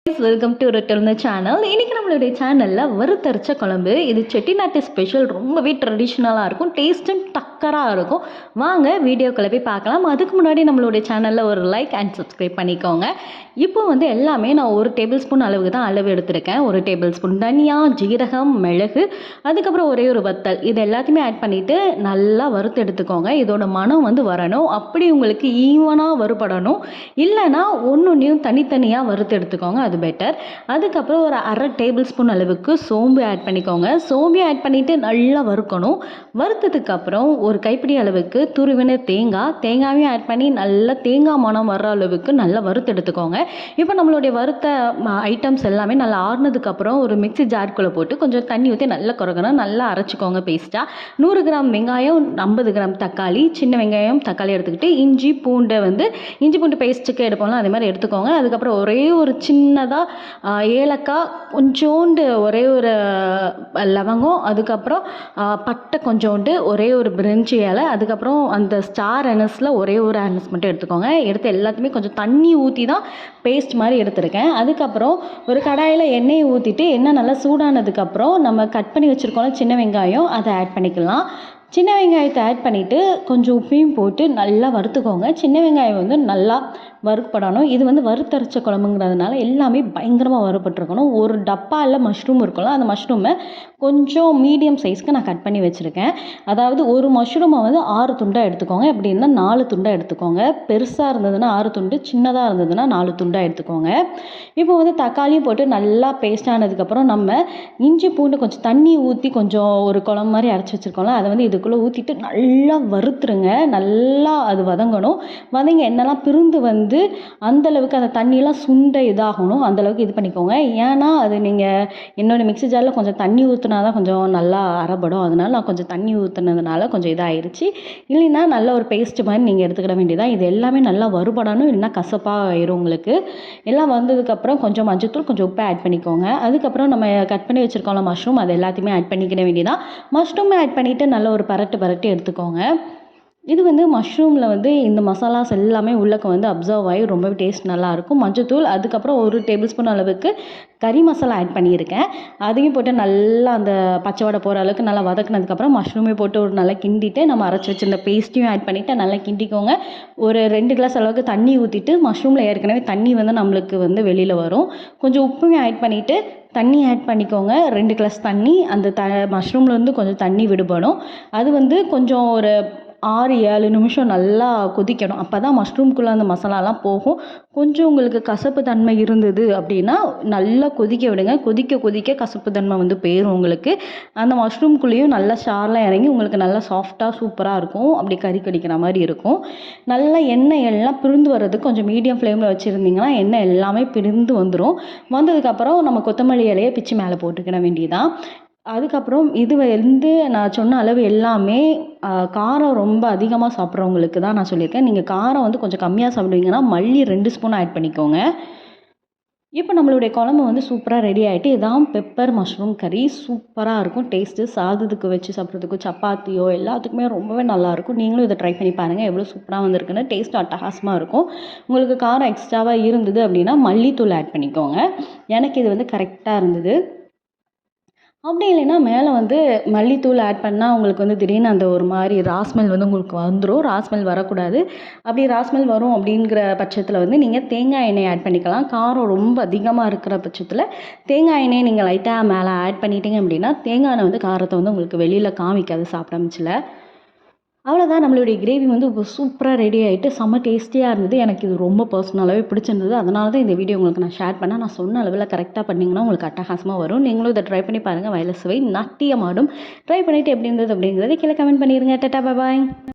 Welcome to Uruttu Ulunthu channel. இன்றைக்கி நம்மளுடைய சேனலில் வறுத்தரைச்ச குழம்பு. இது செட்டிநாட்டு ஸ்பெஷல், ரொம்பவே ட்ரெடிஷ்னலாக இருக்கும், டேஸ்ட்டும் டக்கராக இருக்கும். வாங்க வீடியோக்குள்ளே போய் பார்க்கலாம். அதுக்கு முன்னாடி நம்மளுடைய சேனலில் ஒரு லைக் அண்ட் சப்ஸ்கிரைப் பண்ணிக்கோங்க. இப்போ எல்லாமே நான் 1 டேபிள் ஸ்பூன் அளவுக்கு தான் அளவு எடுத்திருக்கேன். 1 டேபிள் ஸ்பூன் தனியா, ஜீரகம், மிளகு, அதுக்கப்புறம் ஒரே ஒரு வத்தல், இது எல்லாத்தையுமே ஆட் பண்ணிவிட்டு நல்லா வறுத்து எடுத்துக்கோங்க. இதோட மனம் வரணும். அப்படி உங்களுக்கு ஈவனாக வறுபடணும். இல்லைன்னா ஒன்றையும் தனித்தனியாக வறுத்து எடுத்துக்கோங்க, அது பெட்டர். அதுக்கப்புறம் ஒரு 1/2 டேபிள் ஸ்பூன் அளவுக்கு சோம்பு ஆட் பண்ணிக்கோங்க. சோம்பு ஆட் பண்ணிவிட்டு நல்லா வறுக்கணும். வறுத்ததுக்கப்புறம் ஒரு கைப்பிடி அளவுக்கு துருவின தேங்காயும் ஆட் பண்ணி நல்லா தேங்காய் மணம் வர்ற அளவுக்கு நல்லா வறுத்து எடுத்துக்கோங்க. இப்போ நம்மளுடைய வறுத்த ஐட்டம்ஸ் எல்லாமே நல்லா ஆறுனதுக்கப்புறம் ஒரு மிக்ஸி ஜார்க்குள்ளே போட்டு கொஞ்சம் தண்ணி ஊற்றி நல்லா குறைக்கணும், நல்லா அரைச்சிக்கோங்க பேஸ்ட்டாக. 100 கிராம் வெங்காயம், 50 கிராம் தக்காளி, சின்ன வெங்காயம் தக்காளி எடுத்துக்கிட்டு இஞ்சி பூண்டு பேஸ்ட்டுக்கு எடுப்போம்ல, அதே மாதிரி எடுத்துக்கோங்க. அதுக்கப்புறம் ஒரே ஒரு சின்னதாக ஏலக்காய், கொஞ்சோண்டு ஒரே ஒரு லவங்கம், அதுக்கப்புறம் பட்டை கொஞ்சோண்டு, ஒரே ஒரு பிரிஞ்சி இலை, அதுக்கப்புறம் அந்த ஸ்டார் அனஸில் ஒரே ஒரு அனஸ் மட்டும் எடுத்துக்கோங்க. எடுத்து எல்லாத்தையுமே கொஞ்சம் தண்ணி ஊற்றி தான் பேஸ்ட் மாதிரி எடுத்துருக்கேன். அதுக்கப்புறம் ஒரு கடாயில் எண்ணெயை ஊற்றிட்டு எண்ணெய் நல்லா சூடானதுக்கப்புறம் நம்ம கட் பண்ணி வச்சுருக்கோம் சின்ன வெங்காயம், அதை ஆட் பண்ணிக்கலாம். சின்ன வெங்காயத்தை ஆட் பண்ணிவிட்டு கொஞ்சம் உப்பையும் போட்டு நல்லா வறுத்துக்கோங்க. சின்ன வெங்காயம் நல்லா வறுப்படணும். இது வறுத்தரைச்ச குழம்புங்கிறதுனால எல்லாமே பயங்கரமாக வறுப்பட்டுருக்கணும். ஒரு டப்பாவில் மஷ்ரூம் இருக்கும்ல, அந்த மஷ்ரூமை கொஞ்சம் மீடியம் சைஸ்க்கு நான் கட் பண்ணி வச்சுருக்கேன். அதாவது ஒரு மஷ்ரூமை 6 துண்டாக எடுத்துக்கோங்க. இப்படி இருந்தால் 4 துண்டாக எடுத்துக்கோங்க. பெருசாக இருந்ததுன்னா 6 துண்டு, சின்னதாக இருந்ததுன்னா 4 துண்டாக எடுத்துக்கோங்க. இப்போ தக்காளியும் போட்டு நல்லா பேஸ்ட் ஆனதுக்கப்புறம் நம்ம இஞ்சி பூண்டு கொஞ்சம் தண்ணி ஊற்றி கொஞ்சம் ஒரு குழம்பு மாதிரி அரைச்சி வச்சுருக்கோம்ல, அதை இதுக்குள்ளே ஊற்றிட்டு நல்லா வறுத்துருங்க. நல்லா அது வதங்கணும். வதங்கி எண்ணெய்லாம் பிரிந்து அந்தளவுக்கு அந்த தண்ணியெல்லாம் சுண்ட இதாகணும், அந்தளவுக்கு இது பண்ணிக்கோங்க. ஏன்னா அது நீங்கள் என்னோடய மிக்ஸி ஜாரில் கொஞ்சம் தண்ணி ஊற்றினா தான் கொஞ்சம் நல்லா அரைப்படும். அதனால் நான் கொஞ்சம் தண்ணி ஊற்றுனதுனால கொஞ்சம் இதாகிருச்சு. இல்லைன்னா நல்ல ஒரு பேஸ்ட் மாதிரி நீங்கள் எடுத்துக்கிட வேண்டியதான். இது எல்லாமே நல்லா வறுபடணும், இல்லைன்னா கசப்பாக ஆயிரும் உங்களுக்கு. எல்லாம் வந்ததுக்கப்புறம் கொஞ்சம் மஞ்சத்தூள், கொஞ்சம் உப்பை ஆட் பண்ணிக்கோங்க. அதுக்கப்புறம் நம்ம கட் பண்ணி வச்சுருக்கோம்ல மஷ்ரூம், அது எல்லாத்தையுமே ஆட் பண்ணிக்கிட வேண்டியதான். மஷ்ரூமை ஆட் பண்ணிவிட்டு நல்ல ஒரு பரட்டு எடுத்துக்கோங்க. இது மஷ்ரூமில் இந்த மசாலாஸ் எல்லாமே உள்ளக்க அப்சர்வ் ஆகி ரொம்பவே டேஸ்ட் நல்லாயிருக்கும். மஞ்சத்தூள், அதுக்கப்புறம் 1 டேபிள் ஸ்பூன் அளவுக்கு கறி மசாலா ஆட் பண்ணியிருக்கேன். அதையும் போட்டு நல்லா அந்த பச்சை வடை போகிற அளவுக்கு நல்லா வதக்குனதுக்கப்புறம் மஷ்ரூமே போட்டு ஒரு நல்லா கிண்டிட்டு நம்ம அரைச்சி வச்சிருந்த பேஸ்ட்டையும் ஆட் பண்ணிவிட்டு நல்லா கிண்டிக்கோங்க. ஒரு 2 கிளாஸ் அளவுக்கு தண்ணி ஊற்றிட்டு, மஷ்ரூமில் ஏற்கனவே தண்ணி நம்மளுக்கு வெளியில் வரும். கொஞ்சம் உப்புமே ஆட் பண்ணிவிட்டு தண்ணி ஆட் பண்ணிக்கோங்க. 2 கிளாஸ் தண்ணி. அந்த மஷ்ரூம்லேருந்து கொஞ்சம் தண்ணி விடுபடும். அது கொஞ்சம் ஒரு 6-7 நிமிஷம் நல்லா கொதிக்கணும். அப்போ தான் மஷ்ரூம்குள்ளே அந்த மசாலாலாம் போகும். கொஞ்சம் உங்களுக்கு கசப்பு தன்மை இருந்தது அப்படின்னா நல்லா கொதிக்க விடுங்க. கொதிக்க கசப்பு தன்மை போயிடும் உங்களுக்கு. அந்த மஷ்ரூம்குள்ளேயும் நல்லா சாரெலாம் இறங்கி உங்களுக்கு நல்லா சாஃப்டாக சூப்பராக இருக்கும். அப்படி கறி கடிக்கிற மாதிரி இருக்கும். நல்லா எண்ணெய் எல்லாம் பிரிந்து வர்றதுக்கு கொஞ்சம் மீடியம் ஃப்ளேமில் வச்சுருந்தீங்கன்னா எண்ணெய் எல்லாமே பிரிந்து வந்துடும். வந்ததுக்கப்புறம் நம்ம கொத்தமல்லி இலையை பிச்சு மேலே போட்டுக்கிட வேண்டியதான். அதுக்கப்புறம் நான் சொன்ன அளவு எல்லாமே காரம் ரொம்ப அதிகமாக சாப்பிட்றவங்களுக்கு தான் நான் சொல்லியிருக்கேன். நீங்கள் காரம் கொஞ்சம் கம்மியாக சாப்பிடுவீங்கன்னா மல்லி 2 ஸ்பூன் ஆட் பண்ணிக்கோங்க. இப்போ நம்மளுடைய குழம்பு சூப்பராக ரெடி ஆகிட்டு, இதான் பெப்பர் மஷ்ரூம் கறி. சூப்பராக இருக்கும் டேஸ்ட்டு. சாதத்துக்கு வச்சு சாப்பிட்றதுக்கு, சப்பாத்தியோ எல்லாத்துக்குமே ரொம்பவே நல்லாயிருக்கும். நீங்களும் இதை ட்ரை பண்ணி பாருங்கள், எவ்வளோ சூப்பராக வந்திருக்குன்னு. டேஸ்ட்டு அட்டகாசமாக இருக்கும். உங்களுக்கு காரம் எக்ஸ்ட்ராவாக இருந்தது அப்படின்னா மல்லித்தூள் ஆட் பண்ணிக்கோங்க. எனக்கு இது கரெக்டாக இருந்தது. அப்படி இல்லைன்னா மேலே மல்லித்தூள் ஆட் பண்ணால் உங்களுக்கு திடீர்னு அந்த ஒரு மாதிரி ஸ்மெல் உங்களுக்கு வந்துடும். ஸ்மெல் வரக்கூடாது. அப்படி ஸ்மெல் வரும் அப்படிங்கிற பட்சத்தில் நீங்கள் தேங்காய் எண்ணெய் ஆட் பண்ணிக்கலாம். காரம் ரொம்ப அதிகமாக இருக்கிற பட்சத்தில் தேங்காய் எண்ணெய் நீங்கள் லைட்டாக மேலே ஆட் பண்ணிட்டீங்க அப்படின்னா தேங்காய் எண்ணெய் காரத்தை உங்களுக்கு வெளியில் காமிக்காது சாப்பிடாமச்சில். அவ்வளோதான், நம்மளுடைய கிரேவி இப்போ சூப்பராக ரெடி ஆகிட்டு செம்ம டேஸ்டியாக இருந்தது. எனக்கு இது ரொம்ப பர்சனலாகவே பிடிச்சிருந்தது. அதனால தான் இந்த வீடியோ உங்களுக்கு நான் ஷேர் பண்ணேன். நான் சொன்ன அளவில் கரெக்டாக பண்ணிங்கன்னா உங்களுக்கு அட்டகாசமாக வரும். நீங்களும் இதை ட்ரை பண்ணி பாருங்கள். வயல சுவை நாட்டியமாடும். ட்ரை பண்ணிவிட்டு எப்படி இருந்தது அப்படிங்கிறத கீழே கமெண்ட் பண்ணிடுங்க. டாடா, பாய்.